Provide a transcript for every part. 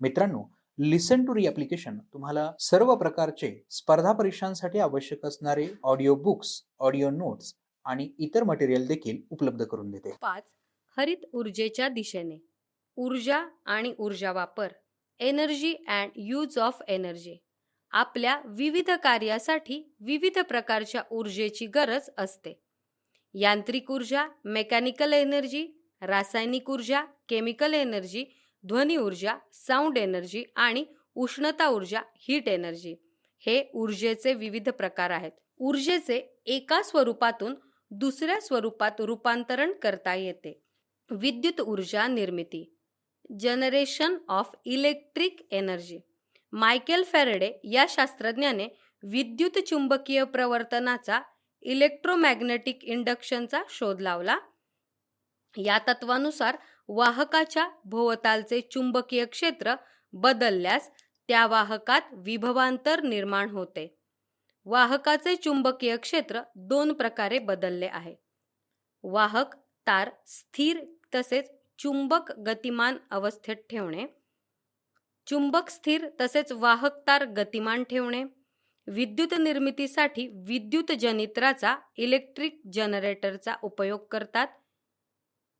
मित्रांनो, लिसन टू री ॲप्लिकेशन तुम्हाला सर्व प्रकारचे स्पर्धा परीक्षांसाठी आवश्यक असणारे ऑडिओ बुक्स, ऑडिओ नोट्स आणि इतर मटेरियल देखील उपलब्ध करून देते. 5. हरित ऊर्जेच्या दिशेने. ऊर्जा आणि ऊर्जा वापर. Energy and use of energy. आपल्या विविध कार्यासाठी विविध प्रकारच्या ऊर्जेची गरज असते. यांत्रिक ऊर्जा, मेकॅनिकल एनर्जी, रासायनिक ऊर्जा, केमिकल एनर्जी, ध्वनी ऊर्जा, साऊंड एनर्जी आणि उष्णता ऊर्जा, हीट एनर्जी हे ऊर्जेचे विविध प्रकार आहेत. ऊर्जेचे एका स्वरूपातून दुसऱ्या स्वरूपात रूपांतरण करता येते. विद्युत ऊर्जा निर्मिती. Generation of electric energy. Michael Faraday या शास्त्रज्ञाने विद्युत चुंबकीय प्रवर्तनाचा इलेक्ट्रोमॅग्नेटिक इंडक्शनचा शोध लावला. या तत्वानुसार वाहकाच्या भोवतालचे चुंबकीय क्षेत्र बदलल्यास त्या वाहकात विभवांतर निर्माण होते. वाहकाचे चुंबकीय क्षेत्र 2 प्रकारे बदलले आहे. वाहक तार स्थिर तसेच चुंबक गतिमान अवस्थेत ठेवणे. चुंबक स्थिर तसेच वाहक तार गतिमान ठेवणे. विद्युत निर्मितीसाठी विद्युत जनित्राचा इलेक्ट्रिक जनरेटरचा उपयोग करतात.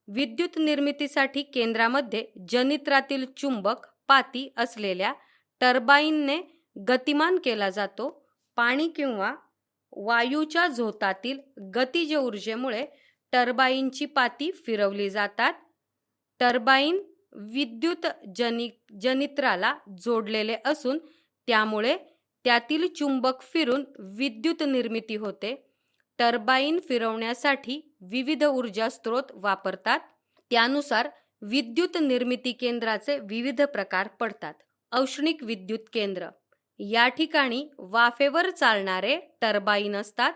विद्युत निर्मितीसाठी केंद्रामध्ये जनित्रातील चुंबक पाती असलेल्या टर्बाईनने गतिमान केला जातो. पाणी किंवा वायूच्या झोतातील गतिज ऊर्जेमुळे टर्बाईनची पाती फिरवली जातात. टर्बाईन विद्युत जनित्राला जोडलेले असून त्यामुळे त्यातील चुंबक फिरून विद्युत निर्मिती होते. टर्बाईन फिरवण्यासाठी विविध ऊर्जा स्रोत वापरतात. त्यानुसार विद्युत निर्मिती केंद्राचे विविध प्रकार पडतात. औष्णिक विद्युत केंद्र. या ठिकाणी वाफेवर चालणारे टर्बाईन असतात.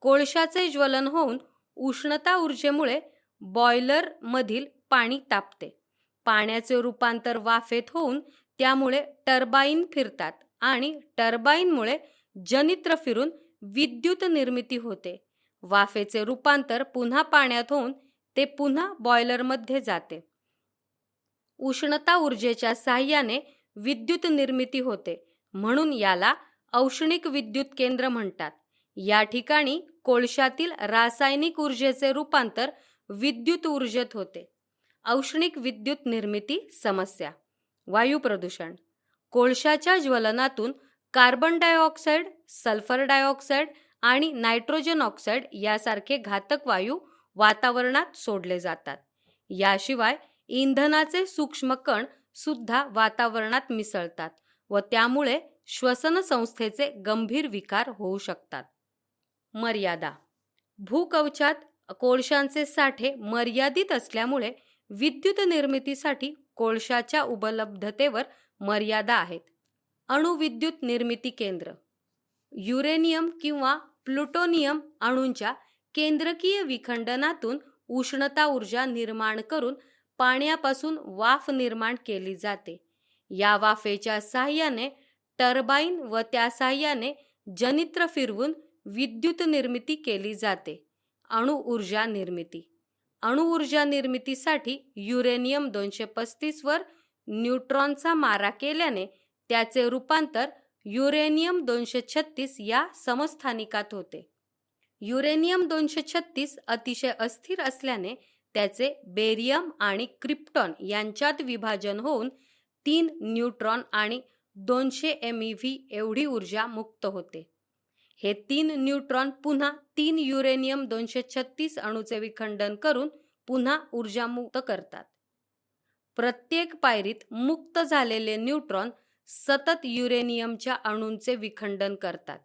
कोळशाचे ज्वलन होऊन उष्णता ऊर्जेमुळे बॉयलर मधील पाणी तापते. पाण्याचे रूपांतर वाफेत होऊन त्यामुळे टर्बाईन फिरतात आणि टर्बाईनमुळे जनित्र फिरून विद्युत निर्मिती होते. वाफेचे रूपांतर पुन्हा पाण्यात होऊन ते पुन्हा बॉयलरमध्ये जाते. उष्णता ऊर्जेच्या साहाय्याने विद्युत निर्मिती होते म्हणून याला औष्णिक विद्युत केंद्र म्हणतात. या ठिकाणी कोळशातील रासायनिक ऊर्जेचे रूपांतर विद्युत ऊर्जेत होते. औष्णिक विद्युत निर्मिती समस्या. वायू प्रदूषण. कोळशाच्या ज्वलनातून कार्बन डायऑक्साईड, सल्फर डायऑक्साईड आणि नायट्रोजन ऑक्साईड यासारखे घातक वायू वातावरणात सोडले जातात. याशिवाय इंधनाचे सूक्ष्म कण सुद्धा वातावरणात मिसळतात व त्यामुळे श्वसन संस्थेचे गंभीर विकार होऊ शकतात. मर्यादा. भूकवचात कोळशांचे साठे मर्यादित असल्यामुळे विद्युत निर्मितीसाठी कोळशाच्या उपलब्धतेवर मर्यादा आहेत. अणुविद्युत निर्मिती केंद्र. युरेनियम किंवा प्लुटोनियम अणूंच्या केंद्रकीय विखंडनातून उष्णता ऊर्जा निर्माण करून पाण्यापासून वाफ निर्माण केली जाते. या वाफेच्या साहाय्याने टर्बाईन व त्या साहाय्याने जनित्र फिरवून विद्युत निर्मिती केली जाते. अणु ऊर्जा निर्मिती. अणु ऊर्जा निर्मितीसाठी युरेनियम 235 वर न्यूट्रॉनचा मारा केल्याने त्याचे रूपांतर युरेनियम 236 या समस्थानिकात होते. युरेनियम 236 अतिशय अस्थिर असल्याने त्याचे बेरियम आणि क्रिप्टॉन यांच्यात विभाजन होऊन 3 न्यूट्रॉन आणि 200 MeV एवढी ऊर्जा मुक्त होते. हे 3 न्यूट्रॉन पुन्हा 3 युरेनियम 236 अणूचे विखंडन करून पुन्हा ऊर्जा मुक्त करतात. प्रत्येक पायरीत मुक्त झालेले न्यूट्रॉन सतत युरेनियमच्या अणूंचे विखंडन करतात.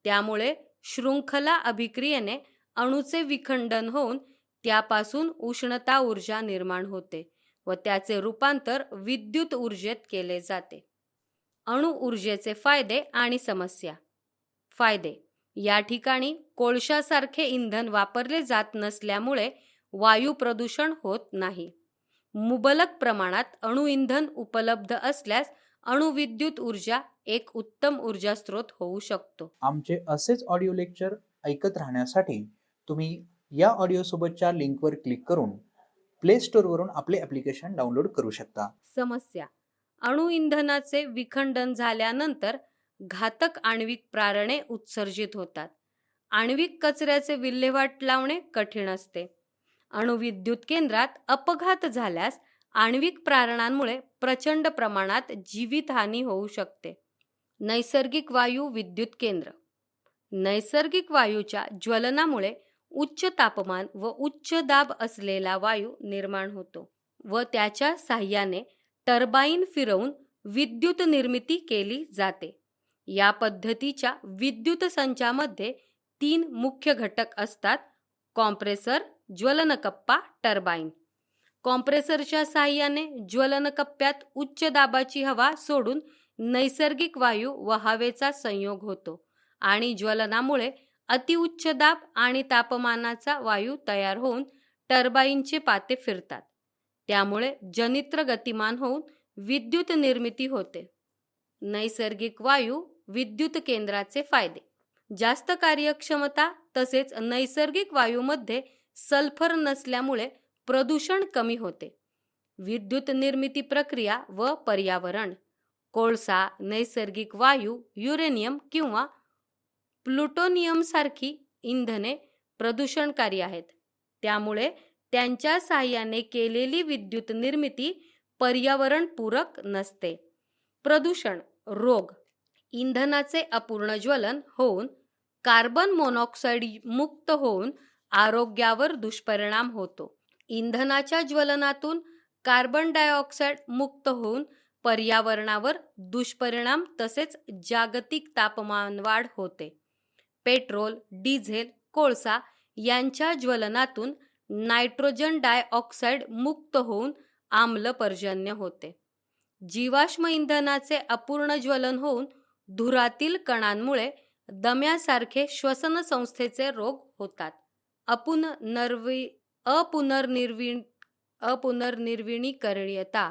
त्यामुळे शृंखला अभिक्रियेने अणूचे विखंडन होऊन त्यापासून उष्णता ऊर्जा निर्माण होते व त्याचे रूपांतर विद्युत ऊर्जेत केले जाते. अणु ऊर्जेचे फायदे आणि समस्या. फायदे. या ठिकाणी कोळशासारखे इंधन वापरले जात नसल्यामुळे वायू प्रदूषण होत नाही. मुबलक प्रमाणात अणुइंधन उपलब्ध असल्यास अणुविद्युत ऊर्जा एक उत्तम ऊर्जा स्रोत होऊ शकतो. आमचे असेच ऑडिओ लेक्चर ऐकत राहण्यासाठी तुम्ही या ऑडिओ सोबतच्या लिंकवर क्लिक करून प्ले स्टोअरवरून आपले ॲप्लिकेशन डाउनलोड करू शकता. समस्या. अणुइंधनाचे विखंडन झाल्यानंतर घातक आण्विक प्रारणे उत्सर्जित होतात. आण्विक कचऱ्याचे विल्हेवाट लावणे कठीण असते. अणुविद्युत केंद्रात अपघात झाल्यास आण्विक प्रारणांमुळे प्रचंड प्रमाणात जीवितहानी होऊ शकते. नैसर्गिक वायू विद्युत केंद्र. नैसर्गिक वायूच्या ज्वलनामुळे उच्च तापमान व उच्च दाब असलेला वायू निर्माण होतो व त्याच्या साहाय्याने टर्बाईन फिरवून विद्युत निर्मिती केली जाते. या पद्धतीच्या विद्युत संचामध्ये 3 मुख्य घटक असतात: कॉम्प्रेसर, ज्वलनकप्पा, टर्बाईन. कॉम्प्रेसरच्या साहाय्याने ज्वलनकप्प्यात उच्च दाबाची हवा सोडून नैसर्गिक वायू व हवेचा संयोग होतो आणि ज्वलनामुळे अतिउच्च दाब आणि तापमानाचा वायू तयार होऊन टर्बाईनचे पाते फिरतात. त्यामुळे जनित्र गतिमान होऊन विद्युत निर्मिती होते. नैसर्गिक वायू विद्युत केंद्राचे फायदे: जास्त कार्यक्षमता तसेच नैसर्गिक वायूमध्ये सल्फर नसल्यामुळे प्रदूषण कमी होते. विद्युत निर्मिती प्रक्रिया व पर्यावरण: कोळसा, नैसर्गिक वायू, युरेनियम किंवा प्लुटोनियम सारखी इंधने प्रदूषणकारी आहेत. त्यामुळे त्यांच्या साहाय्याने केलेली विद्युत निर्मिती पर्यावरणपूरक नसते. प्रदूषण, रोग: इंधनाचे अपूर्ण ज्वलन होऊन कार्बन मोनॉक्साईड मुक्त होऊन आरोग्यावर दुष्परिणाम होतो. इंधनाच्या ज्वलनातून कार्बन डायऑक्साईड मुक्त होऊन पर्यावरणावर दुष्परिणाम तसेच जागतिक तापमानवाढ होते. पेट्रोल, डिझेल, कोळसा यांच्या ज्वलनातून नायट्रोजन डायऑक्साईड मुक्त होऊन आम्लपर्जन्य होते. जीवाश्म इंधनाचे अपूर्ण ज्वलन होऊन धुरातील कणांमुळे दम्यासारखे श्वसन संस्थेचे रोग होतात. अपुनर्नवीनीकरणीयता: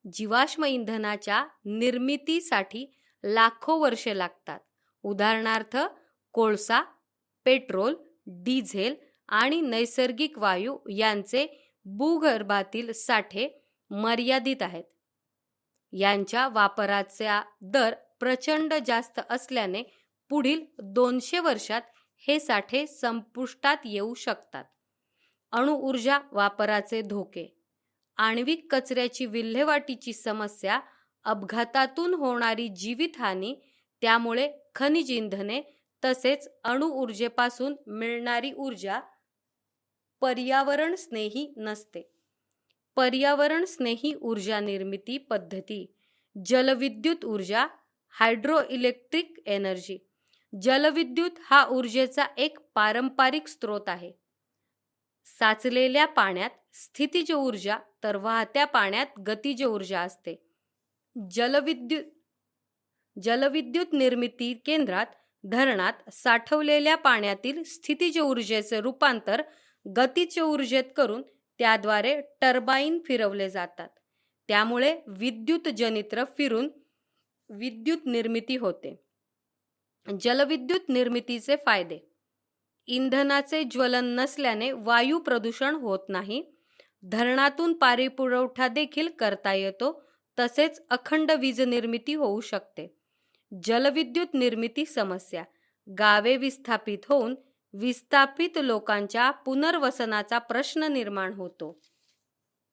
जीवाश्म इंधनाच्या निर्मितीसाठी लाखो वर्षे लागतात. उदाहरणार्थ कोळसा, पेट्रोल, डिझेल आणि नैसर्गिक वायू यांचे भूगर्भातील साठे मर्यादित आहेत. यांच्या वापराचा दर प्रचंड जास्त असल्याने पुढील 200 वर्षात हे साठे संपुष्टात येऊ शकतात. अणुऊर्जा वापराचे धोके: आण्विक कचऱ्याची विल्हेवाटीची समस्या, अपघातातून होणारी जीवितहानी, त्यामुळे खनिज इंधने तसेच अणुऊर्जेपासून मिळणारी ऊर्जा पर्यावरणस्नेही नसते. पर्यावरणस्नेही ऊर्जा निर्मिती पद्धती: जलविद्युत ऊर्जा, हायड्रोइलेक्ट्रिक एनर्जी. जलविद्युत हा ऊर्जेचा एक पारंपरिक स्रोत आहे. साचलेल्या पाण्यात स्थितीज ऊर्जा तर वाहत्या पाण्यात गतिज ऊर्जा असते. जलविद्युत निर्मिती केंद्रात धरणात साठवलेल्या पाण्यातील स्थितीज ऊर्जेचे रूपांतर गतिज ऊर्जेत करून त्याद्वारे टर्बाईन फिरवले जातात. त्यामुळे विद्युत जनित्र फिरून विद्युत निर्मिती होते. जलविद्युत निर्मितीचे फायदे: इंधनाचे ज्वलन नसल्याने वायू प्रदूषण होत नाही. धरणातून पाणीपुरवठा देखील करता येतो. तसेच अखंड वीज निर्मिती होऊ शकते. जलविद्युत निर्मिती समस्या: गावे विस्थापित होऊन विस्थापित लोकांच्या पुनर्वसनाचा प्रश्न निर्माण होतो.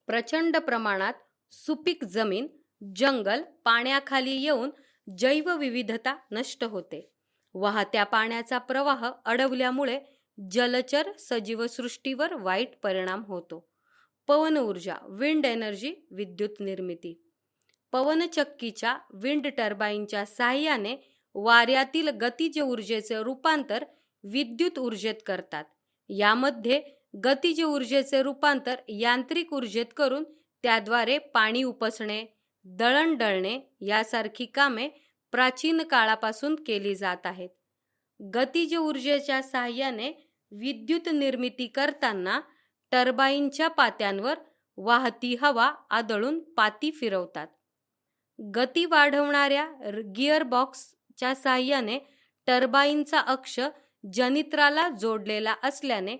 प्रचंड प्रमाणात सुपीक जमीन, जंगल पाण्याखाली येऊन जैवविविधता नष्ट होते. वाहत्या पाण्याचा प्रवाह अडवल्यामुळे जलचर सजीवसृष्टीवर वाईट परिणाम होतो. पवन ऊर्जा, विंड एनर्जी विद्युत निर्मिती: पवनचक्कीच्या विंड टर्बाईनच्या साहाय्याने वाऱ्यातील गतिज ऊर्जेचे रूपांतर विद्युत ऊर्जेत करतात. यामध्ये गतिज ऊर्जेचे रूपांतर यांत्रिक ऊर्जेत करून त्याद्वारे पाणी उपसणे, दळण दळणे यासारखी कामे प्राचीन काळापासून केली जात आहेत. गतिज ऊर्जेच्या साहाय्याने विद्युत निर्मिती करताना टर्बाईनच्या पात्यांवर वाहती हवा आदळून पाती फिरवतात. गती वाढवणाऱ्या गिअरबॉक्सच्या साहाय्याने टर्बाईनचा अक्ष जनित्राला जोडलेला असल्याने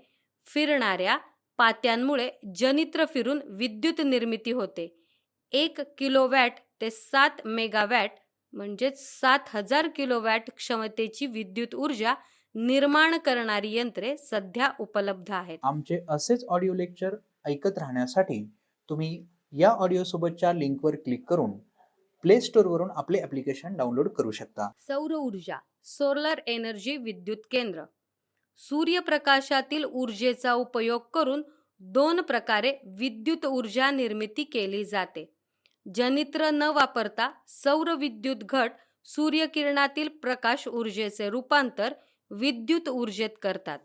फिरणाऱ्या पात्यांमुळे जनित्र फिरून विद्युत निर्मिती होते. 1 किलोवॅट ते 7 मेगावॅट म्हणजेच 7000 किलोवॅट क्षमतेची विद्युत ऊर्जा निर्माण करणारी यंत्रे सध्या उपलब्ध आहेत. आमचे असेच ऑडिओ लेक्चर ऐकत राहण्यासाठी तुम्ही या ऑडिओ सोबतच्या लिंकवर क्लिक करून प्ले स्टोअरवरून आपले ॲप्लिकेशन डाउनलोड करू शकता. सौर ऊर्जा, सोलर एनर्जी विद्युत केंद्र. सूर्यप्रकाशातील ऊर्जेचा उपयोग करून 2 प्रकारे विद्युत ऊर्जा निर्मिती केली जाते. जनित्र न वापरता सौर विद्युत घट सूर्यकिरणातील प्रकाश ऊर्जेचे रूपांतर विद्युत ऊर्जेत करतात.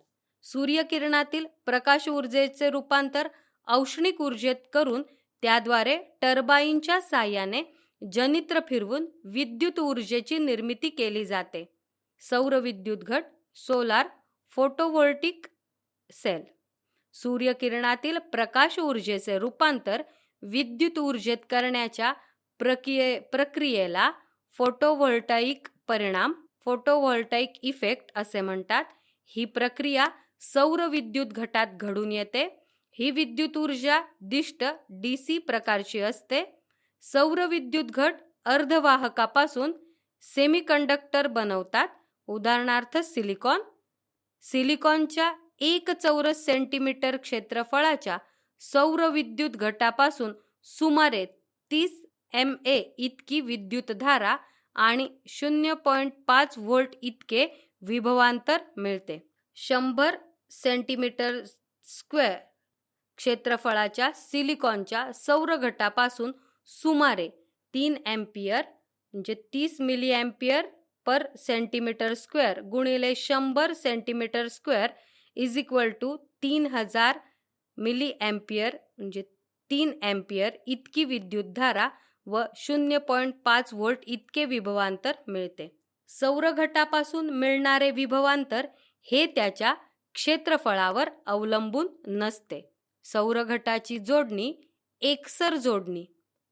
सूर्यकिरणातील प्रकाश ऊर्जेचे रूपांतर औष्णिक ऊर्जेत करून त्याद्वारे टर्बाईनच्या साहाय्याने जनित्र फिरवून विद्युत ऊर्जेची निर्मिती केली जाते. सौर विद्युत घट, सोलार फोटोव्होल्टिक सेल. सूर्यकिरणातील प्रकाश ऊर्जेचे रूपांतर विद्युत ऊर्जेत करण्याच्या प्रक्रियेला फोटोव्होल्टाईक परिणाम, फोटोव्होल्टाईक इफेक्ट असे म्हणतात. ही प्रक्रिया सौर विद्युत घटात घडून येते. ही विद्युत ऊर्जा दिष्ट DC प्रकारची असते. सौर विद्युत घट अर्धवाहकापासून सेमीकंडक्टर बनवतात. उदाहरणार्थ सिलिकॉन. सिलिकॉनच्या 1 चौरस सेंटीमीटर क्षेत्रफळाच्या सौर विद्युत घटापासून सुमारे 30 MA इतकी विद्युतधारा आणि 0.5 व्होल्ट इतके विभवांतर मिळते. 100 सेंटीमीटर स्क्वेअर क्षेत्रफळाच्या सिलिकॉनच्या सौर घटापासून सुमारे 3 एम्पियर म्हणजे 30 milliampere per centimetre square गुणिले 100 centimetre square is equal to 3000 milliampere म्हणजे 3 एम्पियर इतकी विद्युतधारा व 0.5 व्होल्ट इतके विभवांतर मिळते. सौर घटापासून मिळणारे विभवांतर हे त्याच्या क्षेत्रफळावर अवलंबून नसते. सौर घटाची जोडणी एकसर जोडणी.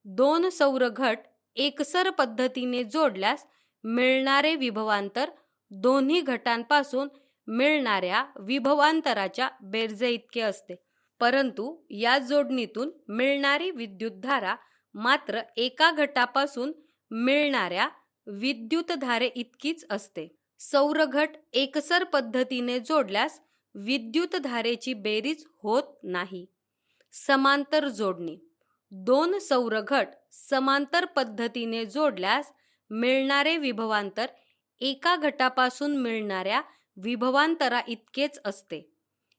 2 सौर घट एकसर पद्धतीने जोडल्यास मिळणारे विभवांतर दोन्ही घटांपासून मिळणाऱ्या विभवांतराच्या बेरजे इतके असते. परंतु या जोडणीतून मिळणारी विद्युतधारा मात्र एका घटापासून मिळणाऱ्या विद्युतधारे इतकीच असते. सौर घट एकसर पद्धतीने जोडल्यास विद्युतधारेची बेरीज होत नाही. समांतर जोडणी. 2 सौर घट समांतर पद्धतीने जोडल्यास मिळणारे विभवांतर एका घटापासून मिळणाऱ्या विभवांतरा इतकेच असते.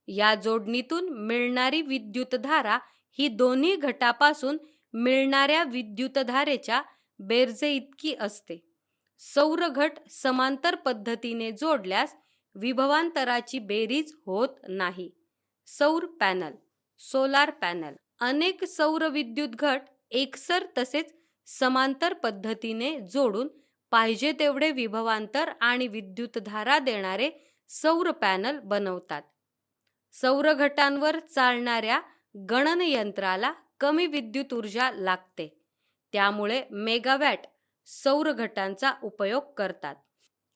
या जोडणीतून मिळणारी विद्युतधारा ही दोन्ही घटापासून मिळणाऱ्या विद्युतधारेच्या बेरजे इतकी असते. सौर घट समांतर पद्धतीने जोडल्यास विभवांतराची बेरीज होत नाही. सौर पॅनल, सोलार पॅनल. अनेक सौर विद्युत घट एकसर तसेच समांतर पद्धतीने जोडून पाहिजे तेवढे विभवांतर आणि विद्युतधारा देणारे सौर पॅनल बनवतात. सौर घटांवर चालणाऱ्या गणनयंत्राला कमी विद्युत ऊर्जा लागते. त्यामुळे मेगावॅट सौर घटांचा उपयोग करतात.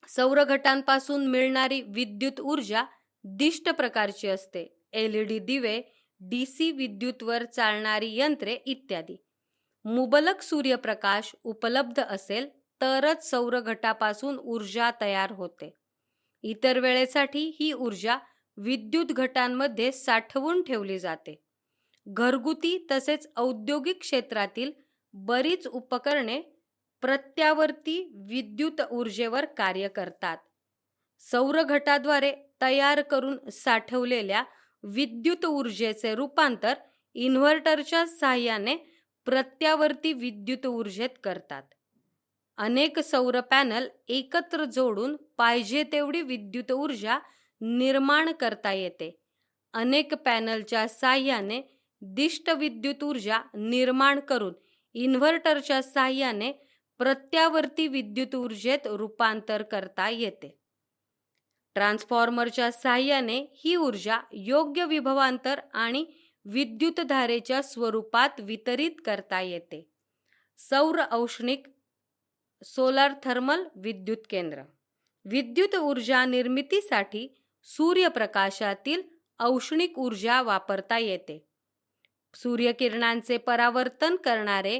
सौर घटांपासून मिळणारी विद्युत ऊर्जा दिष्ट प्रकारची असते. LED दिवे, DC विद्युतवर चालणारी यंत्रे इत्यादी. मुबलक सूर्यप्रकाश उपलब्ध असेल तरच सौर घटापासून ऊर्जा तयार होते. इतर वेळेसाठी ही ऊर्जा विद्युत घटांमध्ये साठवून ठेवली जाते. घरगुती तसेच औद्योगिक क्षेत्रातील बरीच उपकरणे प्रत्यावर्ती विद्युत ऊर्जेवर कार्य करतात. सौर घटाद्वारे तयार करून साठवलेल्या विद्युत ऊर्जेचे रूपांतर इन्व्हर्टरच्या साहाय्याने प्रत्यावर्ती विद्युत ऊर्जेत करतात. अनेक सौर पॅनल एकत्र जोडून पाहिजे तेवढी विद्युत ऊर्जा निर्माण करता येते. अनेक पॅनलच्या साहाय्याने दिष्ट विद्युत ऊर्जा निर्माण करून इन्व्हर्टरच्या साहाय्याने प्रत्यावर्ती विद्युत ऊर्जेत रूपांतर करता येते. ट्रान्सफॉर्मरच्या साहाय्याने ही ऊर्जा योग्य विभवांतर आणि विद्युतधारेच्या स्वरूपात वितरित करता येते. सौर औष्णिक, सोलार थर्मल विद्युत केंद्र. विद्युत ऊर्जा निर्मितीसाठी सूर्यप्रकाशातील औष्णिक ऊर्जा वापरता येते. सूर्यकिरणांचे परावर्तन करणारे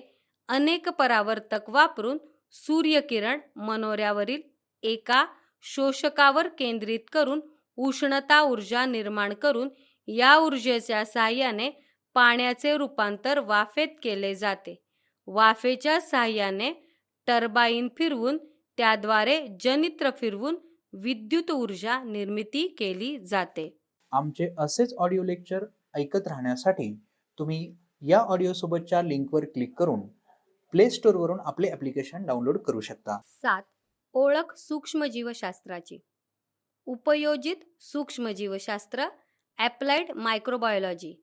अनेक परावर्तक वापरून सूर्यकिरण मनोऱ्यावरील एका शोषकावर केंद्रित करून उष्णता ऊर्जा निर्माण करून या ऊर्जेच्या साहाय्याने पाण्याचे रूपांतर वाफेत केले जाते. वाफेच्या साहाय्याने टर्बाईन फिरवून त्याद्वारे जनित्र फिरवून विद्युत ऊर्जा निर्मिती केली जाते. आमचे असेच ऑडिओ लेक्चर ऐकत राहण्यासाठी तुम्ही या ऑडिओसोबतच्या लिंकवर क्लिक करून प्ले स्टोअरवरून आपले ॲप्लिकेशन डाउनलोड करू शकता. 7. ओळख सूक्ष्मजीवशास्त्राची. उपयोजित सूक्ष्मजीवशास्त्र ॲप्लाइड मायक्रोबायोलॉजी.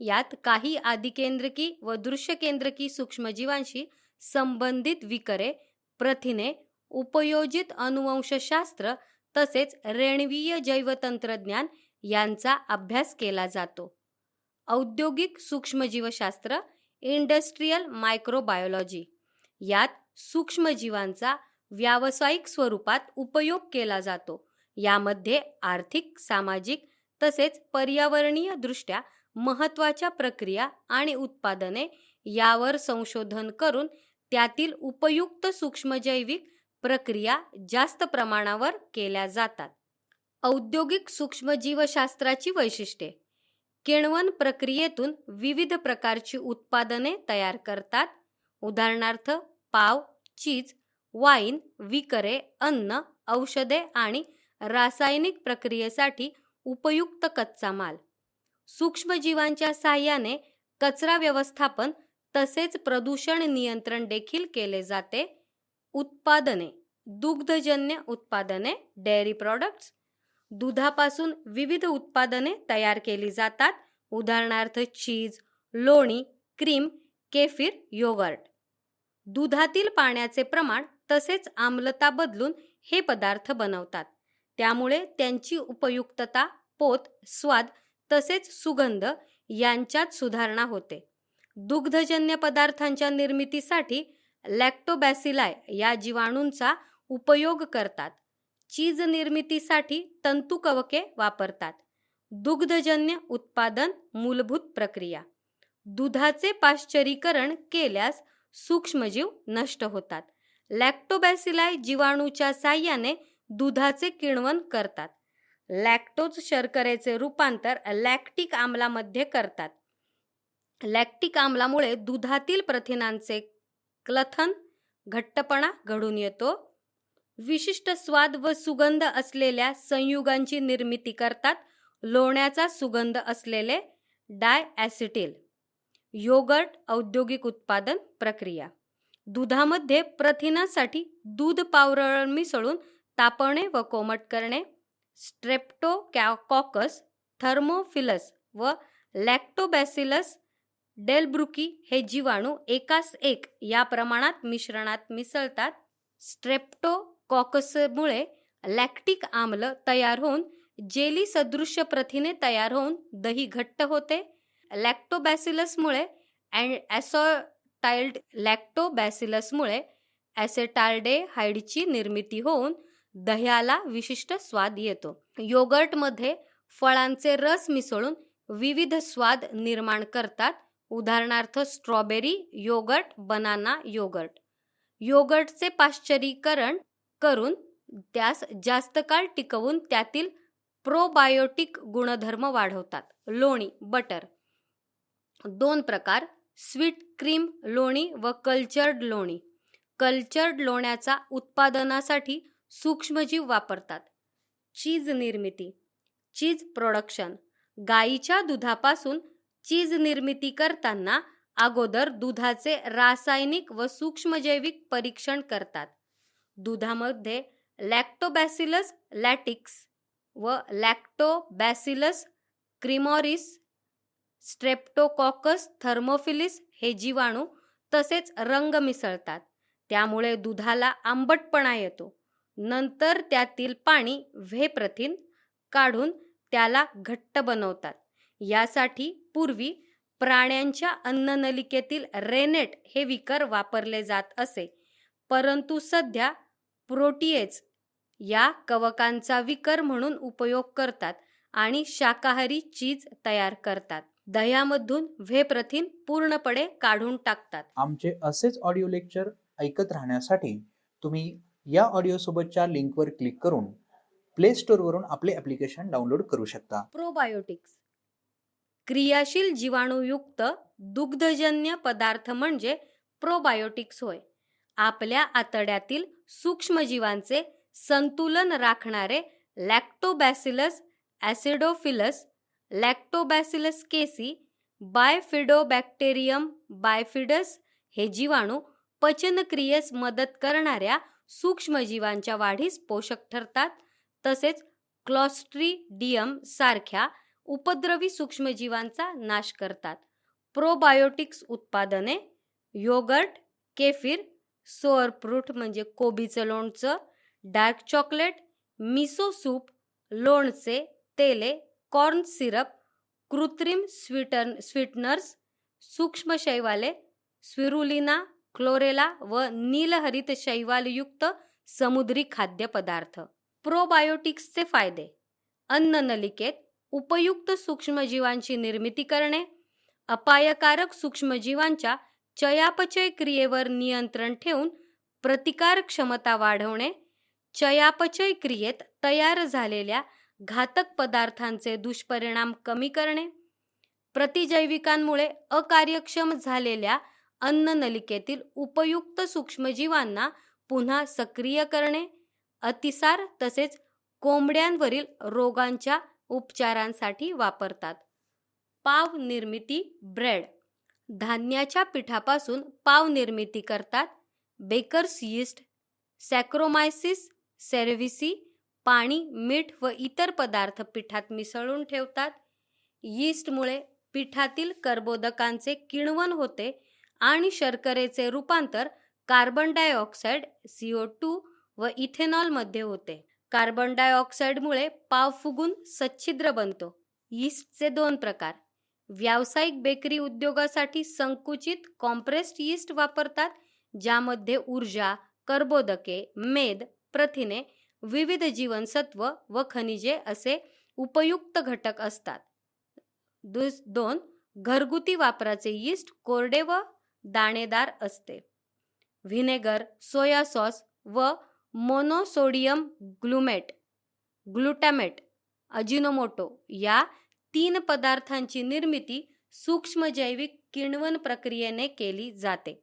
यात काही आदिकेंद्रकी व दृश्यकेंद्रकी सूक्ष्मजीवांशी संबंधित विकरे, प्रथिने, उपयोजित अनुवंशशास्त्र तसेच रेणवीय जैवतंत्रज्ञान यांचा अभ्यास केला जातो. औद्योगिक सूक्ष्मजीवशास्त्र इंडस्ट्रियल मायक्रोबायोलॉजी. यात सूक्ष्मजीवांचा व्यावसायिक स्वरूपात उपयोग केला जातो. यामध्ये आर्थिक, सामाजिक तसेच पर्यावरणीय दृष्ट्या महत्त्वाच्या प्रक्रिया आणि उत्पादने यावर संशोधन करून त्यातील उपयुक्त सूक्ष्मजैविक प्रक्रिया जास्त प्रमाणावर केल्या जातात. औद्योगिक सूक्ष्मजीवशास्त्राची वैशिष्ट्ये. किण्वन प्रक्रियेतून विविध प्रकारची उत्पादने तयार करतात. उदाहरणार्थ पाव, चीज, वाईन, विकरे, अन्न, औषधे आणि रासायनिक प्रक्रियेसाठी उपयुक्त कच्चा माल. सूक्ष्मजीवांच्या साहाय्याने कचरा व्यवस्थापन तसेच प्रदूषण नियंत्रण देखील केले जाते. उत्पादने. दुग्धजन्य उत्पादने डेअरी प्रॉडक्ट्स. दुधापासून विविध उत्पादने तयार केली जातात. उदाहरणार्थ चीज, लोणी, क्रीम, केफीर, योगर्ट. दुधातील पाण्याचे प्रमाण तसेच आम्लता बदलून हे पदार्थ बनवतात. त्यामुळे त्यांची उपयुक्तता, पोत, स्वाद तसेच सुगंध यांच्यात सुधारणा होते. दुग्धजन्य पदार्थांच्या निर्मितीसाठी लॅक्टोबॅसिलाई या जीवाणूंचा उपयोग करतात. चीज निर्मितीसाठी तंतुकवके वापरतात. दुग्धजन्य उत्पादन मूलभूत प्रक्रिया. दुधाचे पाश्चरीकरण केल्यास सूक्ष्मजीव नष्ट होतात. लॅक्टोबॅसिलाई जीवाणूच्या साहाय्याने दुधाचे किण्वन करतात. लॅक्टोज शर्करेचे रूपांतर लॅक्टिक आम्लामध्ये करतात. लॅक्टिक आम्लामुळे दुधातील प्रथिनांचे क्लथन, घट्टपणा घडून येतो. विशिष्ट स्वाद व सुगंध असलेल्या संयुगांची निर्मिती करतात. लोण्याचा सुगंध असलेले डायॲसिटिल. योगर्ट औद्योगिक उत्पादन प्रक्रिया. दुधामध्ये प्रथिनासाठी दूध पावडर मिसळून तापवणे व कोमट करणे. स्ट्रेप्टोकॉकस, थर्मोफिलस व लॅक्टोबॅसिलस डेल्ब्रुकी हे जीवाणू एकास एक या प्रमाणात मिश्रणात मिसळतात. स्ट्रेप्टोकॉकसमुळे लॅक्टिक आम्ल तयार होऊन जेली सदृश्य प्रथिने तयार होऊन दही घट्ट होते. लॅक्टोबॅसिलसमुळे ॲसेटाल्डेहाइडची निर्मिती होऊन दह्याला विशिष्ट स्वाद येतो. योगर्टमध्ये फळांचे रस मिसळून विविध स्वाद निर्माण करतात. उदाहरणार्थ स्ट्रॉबेरी योगर्ट, बनाना योगर्ट. योगर्टचे पाश्चरीकरण करून त्यास जास्त काळ टिकवून त्यातील प्रोबायोटिक गुणधर्म वाढवतात. लोणी, बटर. 2 प्रकार, स्वीट क्रीम लोणी व कल्चर्ड लोणी. कल्चर्ड लोण्याचा उत्पादनासाठी सूक्ष्मजीव वापरतात. चीज निर्मिती. चीज प्रोडक्शन. गाईच्या दुधापासून चीज निर्मिती करताना अगोदर दुधाचे रासायनिक व सूक्ष्मजैविक परीक्षण करतात. दुधामध्ये लॅक्टोबॅसिलस लॅटिक्स व लॅक्टोबॅसिलस क्रिमोरिस, स्ट्रेप्टोकॉकस थर्मोफिलिस हे जीवाणू तसेच रंग मिसळतात. त्यामुळे दुधाला आंबटपणा येतो. नंतर त्यातील पाणी व्हे प्रथिन काढून त्याला घट्ट बनवतात. यासाठी पूर्वी प्राण्यांच्या अन्ननलिकेतील रेनेट हे विकर वापरले जात असे, परंतु सध्या प्रोटीएज या कवकांचा विकर म्हणून उपयोग करतात आणि शाकाहारी चीज तयार करतात. दह्यामधून व्हे प्रथिन पूर्णपणे काढून टाकतात. आमचे असेच ऑडिओ लेक्चर ऐकत राहण्यासाठी तुम्ही या ऑडिओ सोबतच्या लिंकवर क्लिक करून प्ले स्टोअरवरून आपले ॲप्लिकेशन डाउनलोड करू शकता. प्रोबायोटिक्स क्रियाशील जीवाणूयुक्त दुग्धजन्य पदार्थ म्हणजे प्रोबायोटिक्स होय. आपल्या आतड्यातील सूक्ष्मजीवांचे संतुलन राखणारे लॅक्टोबॅसिलस ॲसिडोफिलस, लॅक्टोबॅसिलस केसी, बायफिडोबॅक्टेरियम बायफिडस हे जीवाणू पचनक्रियेस मदत करणाऱ्या सूक्ष्मजीवांच्या वाढीस पोषक ठरतात. तसेच क्लॉस्ट्रीडियम सारख्या उपद्रवी सूक्ष्मजीवांचा नाश करतात. प्रोबायोटिक्स उत्पादने योगर्ट, केफीर, सोअर फ्रूट म्हणजे कोबीचं लोणचं, डार्क चॉकलेट, मिसो सूप, लोणचे, तेले, कॉर्न सिरप, कृत्रिम स्वीटनर्स, सूक्ष्म शैवाले, स्पिरुलिना, क्लोरेला व नीलहरित शैवालयुक्त समुद्री खाद्यपदार्थ. प्रोबायोटिक्सचे फायदे: अन्ननलिकेत उपयुक्त सूक्ष्मजीवांची निर्मिती करणे, अपायकारक सूक्ष्मजीवांच्या चयापचय क्रियेवर नियंत्रण ठेवून प्रतिकार क्षमता वाढवणे, चयापचय क्रियेत तयार झालेल्या घातक पदार्थांचे दुष्परिणाम कमी करणे, प्रतिजैविकांमुळे अकार्यक्षम झालेल्या अन्ननलिकेतील उपयुक्त सूक्ष्मजीवांना पुन्हा सक्रिय करणे, अतिसार तसेच कोंबड्यांवरील रोगांच्या उपचारांसाठी वापरतात. पाव निर्मिती ब्रेड धान्याच्या पिठापासून पाव निर्मिती करतात. बेकर्स यीस्ट, सॅक्रोमायसिस सेरेव्हिसी पाणी, मीठ व इतर पदार्थ पिठात मिसळून ठेवतात. यीस्टमुळे पिठातील कर्बोदकांचे किण्वन होते आणि शर्करेचे रूपांतर कार्बन डायऑक्साईड CO2 व इथेनॉल मध्ये होते. कार्बन डायऑक्साईडमुळे पाव फुगून सच्छिद्र बनतो. यीस्टचे 2 प्रकार: व्यावसायिक बेकरी उद्योगासाठी संकुचित कॉम्प्रेस्ड यीस्ट वापरतात, ज्यामध्ये ऊर्जा, कर्बोदके, मेद, प्रथिने, विविध जीवनसत्व व खनिजे असे उपयुक्त घटक असतात. 2. घरगुती वापराचे यीस्ट कोरडे व दाणेदार असते. व्हिनेगर, सोया सॉस व मोनोसोडियम ग्लुटामेट, अजिनोमोटो या 3 पदार्थांची निर्मिती सूक्ष्मजैविक किण्वन प्रक्रियेने केली जाते.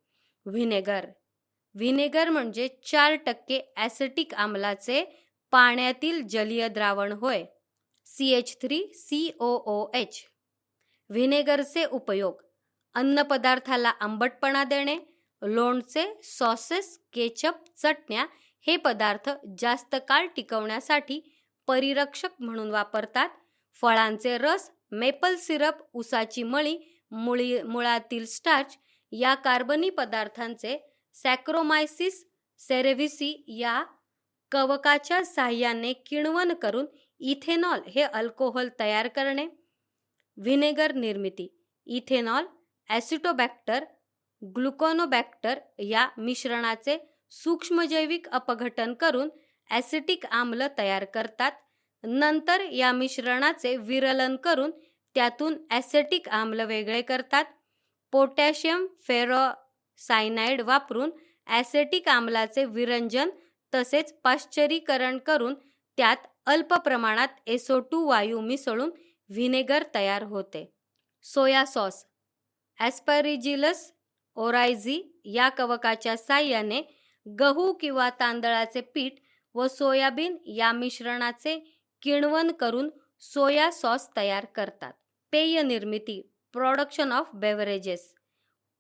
व्हिनेगर म्हणजे 4% ॲसिटिक आम्लाचे पाण्यातील जलीय द्रावण होय. CH3COOH. व्हिनेगरचे उपयोग: अन्नपदार्थाला आंबटपणा देणे, लोणचे, सॉसेस, केचप, चटण्या हे पदार्थ जास्त काळ टिकवण्यासाठी परिरक्षक म्हणून वापरतात. फळांचे रस, मेपल सिरप, उसाची मळी, मुळातील स्टार्च या कार्बनी पदार्थांचे सॅक्रोमायसिस सेरेव्हिसी या कवकाच्या साहाय्याने किण्वन करून इथेनॉल हे अल्कोहोल तयार करणे. व्हिनेगर निर्मिती: इथेनॉल, ॲसिटोबॅक्टर, ग्लुकोनोबॅक्टर या मिश्रणाचे सूक्ष्मजैविक अपघटन करून ॲसिटिक आम्ल तयार करतात. नंतर या मिश्रणाचे विरलन करून त्यातून ॲसेटिक आम्ल वेगळे करतात. पोटॅशियम फेरोसायनाइड वापरून ॲसेटिक आम्लाचे विरंजन तसेच पाश्चरीकरण करून त्यात अल्प प्रमाणात SO2 वायू मिसळून व्हिनेगर तयार होते. सोया सॉस: ॲस्पॅरिजिलस ओरायझी या कवकाच्या साहाय्याने गहू किंवा तांदळाचे पीठ व सोयाबीन या मिश्रणाचे किण्वन करून सोया सॉस तयार करतात. पेय निर्मिती production of beverages: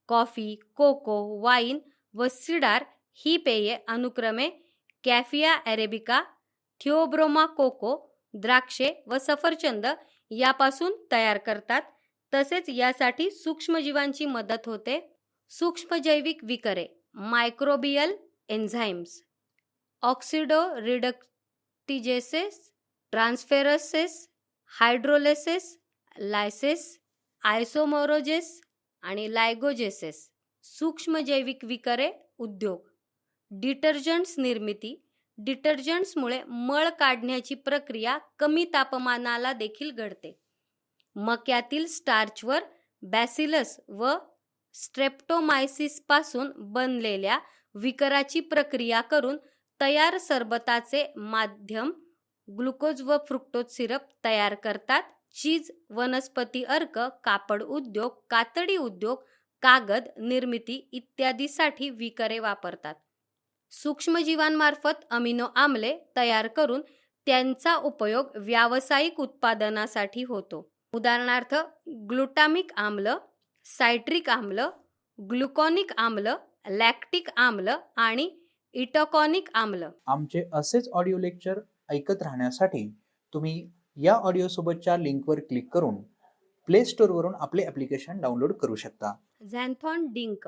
coffee, cocoa, wine व सिडार ही पेये अनुक्रमे कॅफिया अरेबिका, थिओब्रोमा कोको, द्राक्षे व सफरचंद यापासून तयार करतात. तसेच यासाठी सूक्ष्मजीवांची मदत होते. सूक्ष्मजैविक विकरे मायक्रोबियल एन्झाईम्स: ऑक्सिडो रिडक्टिजेसेस, ट्रान्सफेरसेस, हायड्रोलेसेस, लायसेस, आयसोमोरोजेस आणि लायगोजेसेस. सूक्ष्मजैविक विकरे उद्योग. डिटर्जंट्स निर्मिती: डिटर्जंट्समुळे मळ काढण्याची प्रक्रिया कमी तापमानाला देखील घडते. मक्यातील स्टार्चवर बॅसिलस व स्ट्रेप्टोमायसिसपासून बनलेल्या विकराची प्रक्रिया करून तयार सरबताचे माध्यम ग्लुकोज व फ्रुक्टोज सिरप तयार करतात. चीज, वनस्पती अर्क, कापड उद्योग, कातडी उद्योग, कागद निर्मिती इत्यादीसाठी विकरे वापरतात. सूक्ष्मजीवांमार्फत अमिनो आम्ले तयार करून त्यांचा उपयोग व्यावसायिक उत्पादनासाठी होतो. उदाहरणार्थ ग्लुटामिक आम्ल, सायट्रिक आम्ल, ग्लुकॉनिक आम्ल, लॅक्टिक आम्ल आणि इटोकॉनिक आम्ल. आमचे असेच ऑडिओ लेक्चर ऐकत राहण्यासाठी तुम्ही या ऑडिओसोबतच्या लिंकवर क्लिक करून प्ले स्टोअरवरून आपले ॲप्लिकेशन डाउनलोड करू शकता. झॅन्थॉन डिंक,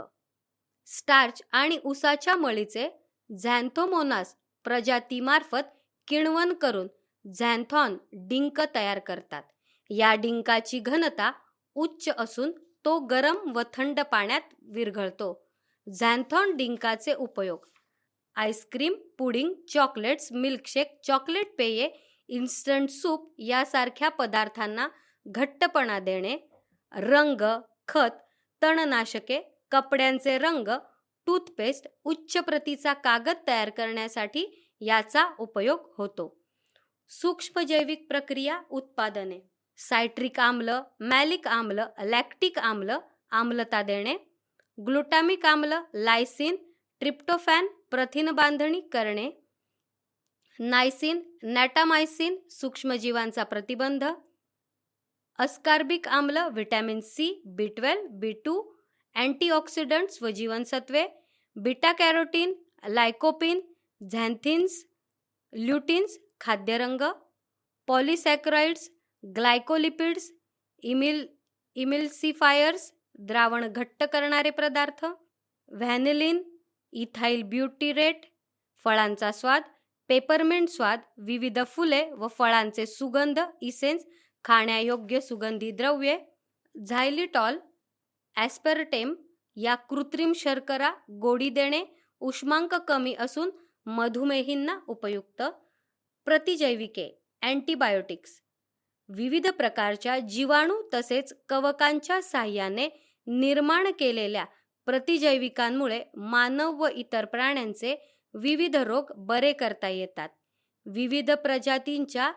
स्टार्च आणि उसाच्या मळीचे झॅन्थोमोनास प्रजातीमार्फत किण्वन करून झॅन्थॉन डिंक तयार करतात. या डिंकाची घनता उच्च असून तो गरम व थंड पाण्यात विरघळतो. झॅन्थॉन डिंकाचे उपयोग ice cream, pudding, chocolates, milkshake, chocolate पेये, इन्स्टंट सूप यासारख्या पदार्थांना घट्टपणा देणे, रंग, खत, तणनाशके, कपड्यांचे रंग, टूथपेस्ट, उच्च प्रतीचा कागद तयार करण्यासाठी याचा उपयोग होतो. सूक्ष्मजैविक प्रक्रिया उत्पादने सायट्रिक आम्ल, मॅलिक आम्ल, लॅक्टिक आम्ल आम्लता देणे, ग्लुटामिक आम्ल, लायसिन, ट्रिप्टोफॅन प्रथिन बांधणी करणे, नायसिन, नॅटामायसिन सूक्ष्मजीवांचा प्रतिबंध, अस्कॉर्बिक आम्ल, vitamin C, B12, B2, antioxidants व जीवनसत्वे, बीटा कॅरोटीन, लायकोपिन, झॅन्थिन्स, ल्युटिन्स खाद्यरंग, पॉलिसॅकराइड्स, ग्लायकोलिपिड्स, इमिल्सिफायर्स द्रावण घट्ट करणारे पदार्थ, व्हॅनिलिन, इथाइल ब्युटिरेट फळांचा स्वाद, पेपरमिंट स्वाद, विविध फुले व फळांचे सुगंध इसेन्स खाण्यायोग्य सुगंधी द्रव्ये, झायलिटॉल, ॲस्पर्टेम या कृत्रिम शर्करा गोडी देणे, उष्मांक कमी असून मधुमेहींना उपयुक्त, प्रतिजैविके, अँटीबायोटिक्स विविध प्रकारच्या जीवाणू तसेच कवकांच्या साहाय्याने निर्माण केलेल्या प्रतिजैविकांमुळे मानव व इतर प्राण्यांचे विविध रोग बरे करता येतात. विविध प्रजातींच्या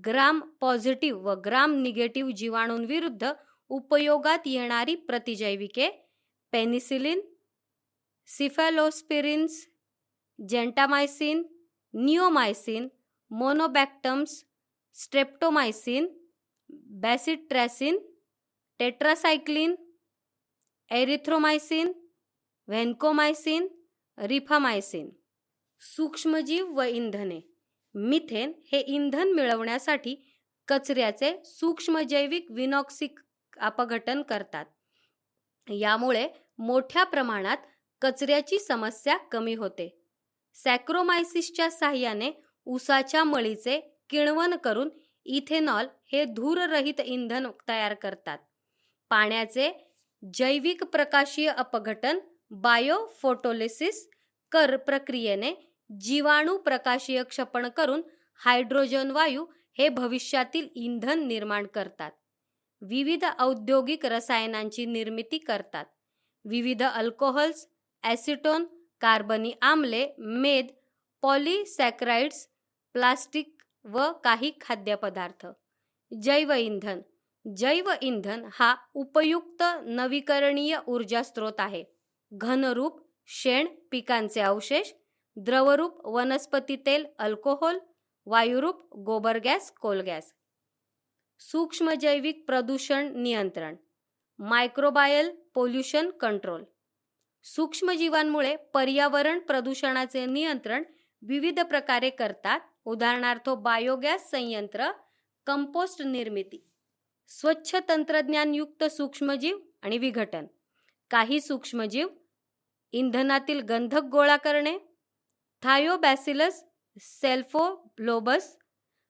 ग्राम पॉझिटिव्ह व ग्राम निगेटिव्ह जीवाणूंविरुद्ध उपयोगात येणारी प्रतिजैविके पेनिसिलिन, सिफॅलोस्पिरिन्स, जेंटामायसिन, निओमायसिन, मोनोबॅक्टम्स, स्ट्रेप्टोमायसिन, बॅसिट्रॅसिन, टेट्रासायक्लिन, एरिथ्रोमायसिन, व्हॅन्कोमायसिन, रिफामायसिन. सूक्ष्मजीव व इंधने मिथेन हे इंधन मिळवण्यासाठी कचऱ्याचे सूक्ष्मजैविक विनॉक्सिक अपघटन करतात. यामुळे मोठ्या प्रमाणात कचऱ्याची समस्या कमी होते. सॅक्रोमायसिसच्या साहाय्याने उसाच्या मळीचे किण्वन करून इथेनॉल हे धूररहित इंधन तयार करतात. पाण्याचे जैविक प्रकाशीय अपघटन बायोफोटोलिसिस प्रक्रियेने जीवाणू प्रकाशीय क्षपण करून हायड्रोजन वायू हे भविष्यातील इंधन निर्माण करतात. विविध औद्योगिक रसायनांची निर्मिती करतात. विविध अल्कोहोल्स, ॲसिटोन, कार्बनी आम्ले, मेद, पॉलिसॅकराइड्स, प्लास्टिक व काही खाद्यपदार्थ. जैव इंधन. जैव इंधन हा उपयुक्त नवीकरणीय ऊर्जा स्रोत आहे. घनरूप शेण, पिकांचे अवशेष, द्रवरूप वनस्पती तेल, अल्कोहोल, वायुरूप गोबर गॅस, कोल गॅस. सूक्ष्मजैविक प्रदूषण नियंत्रण मायक्रोबायल पोल्युशन कंट्रोल. सूक्ष्मजीवांमुळे पर्यावरण प्रदूषणाचे नियंत्रण विविध प्रकारे करतात. उदाहरणार्थ बायोगॅस संयंत्र, कंपोस्ट निर्मिती, स्वच्छ तंत्रज्ञानयुक्त सूक्ष्मजीव आणि विघटन. काही सूक्ष्मजीव इंधनातील गंधक गोळा करणे, थायोबॅसिलस सेल्फोब्लोबस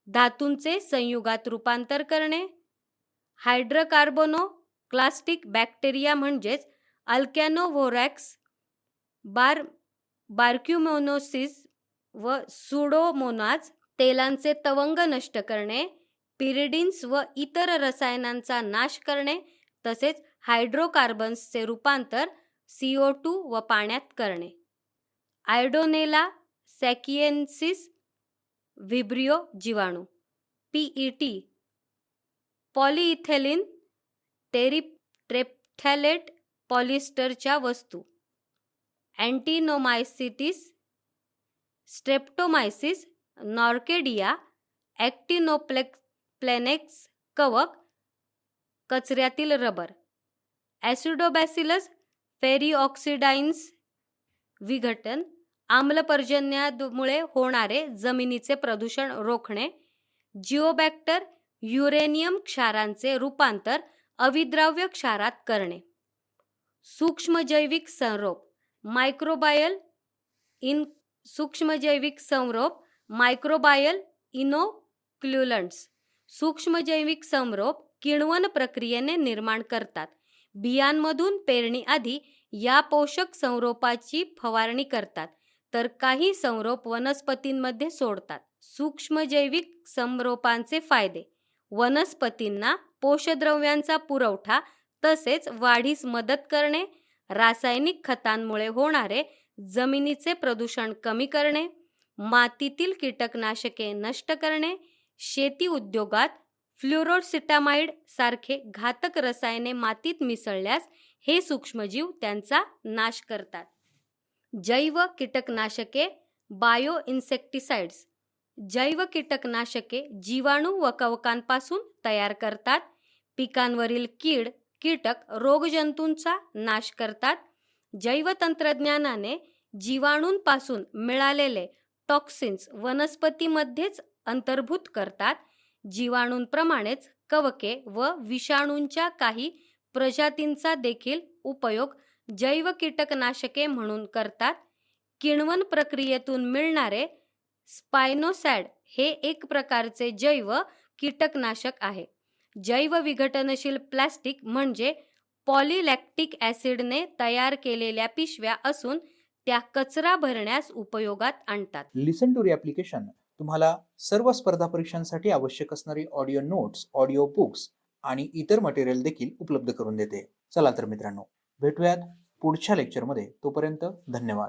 धातूंचे संयुगात रूपांतर करणे, हायड्रोकार्बोनो क्लास्टिक बॅक्टेरिया म्हणजेच अल्कॅनोव्होरॅक्स, बार्क्युमोनोसिस व सुडोमोनाज तेलांचे तवंग नष्ट करणे, पिरिडिन्स व इतर रसायनांचा नाश करणे तसेच हायड्रोकार्बन्सचे रूपांतर CO2 व पाण्यात करणे. आयडोनेला सॅकिएन्सिस व्हिब्रिओ जीवाणू PET पॉलिइथेलिन ट्रेप्थॅलेट पॉलिस्टरच्या वस्तू. अँटिनोमायसिटिस स्ट्रेप्टोमायसिस नॉर्केडिया ॲक्टिनोप्लेनेक्स कवक कचऱ्यातील रबर. ॲसिडोबॅसिलस फेरिऑक्सिडाइन्स विघटन आम्लपर्जन्यामुळे होणारे जमिनीचे प्रदूषण रोखणे. जिओबॅक्टर युरेनियम क्षारांचे रूपांतर अविद्राव्य क्षारात करणे. सूक्ष्मजैविक संरोप मायक्रोबायल इनोक्युलंट्स. सूक्ष्मजैविक संरोप किण्वन प्रक्रियेने निर्माण करतात. बियांमधून पेरणीआधी या पोषक संरोपाची फवारणी करतात, तर काही संरोप वनस्पतींमध्ये सोडतात. सूक्ष्मजैविक संरोपांचे फायदे: वनस्पतींना पोषद्रव्यांचा पुरवठा तसेच वाढीस मदत करणे, रासायनिक खतांमुळे होणारे जमिनीचे प्रदूषण कमी करणे, मातीतील कीटकनाशके नष्ट करणे, शेती उद्योगात फ्लोरोसिटामाइड सारखे घातक रसायने मातीत मिसळल्यास हे सूक्ष्मजीव त्यांचा नाश करतात. जैव कीटकनाशके बायो इन्सेक्टिसाइड्स. जैव कीटकनाशके जीवाणू व कवकांपासून तयार करतात. पिकांवरील कीटक रोगजंतूंचा नाश करतात. जैव तंत्रज्ञानाने जीवाणूंपासून मिळालेले टॉक्सिन्स वनस्पतीमध्येच अंतर्भूत करतात. जीवाणूंप्रमाणेच कवके व विषाणूंच्या काही प्रजातींचा देखील उपयोग जैव कीटकनाशके म्हणून करतात. किण्वन प्रक्रियेतून मिळणारे स्पायनोसॅड हे एक प्रकारचे जैव कीटकनाशक आहे. जैव विघटनशील प्लास्टिक म्हणजे पॉलिलॅक्टिक ॲसिडने तयार केलेल्या पिशव्या असून त्या कचरा भरण्यास उपयोगात आणतात. लिसन टू री ॲप्लिकेशन तुम्हाला सर्व स्पर्धा परीक्षांसाठी आवश्यक असणारी ऑडिओ नोट्स, ऑडिओ बुक्स आणि इतर मटेरियल देखील उपलब्ध करून देते. चला तर मित्रांनो, भेटूयात पुढच्या लेक्चरमध्ये. तोपर्यंत धन्यवाद.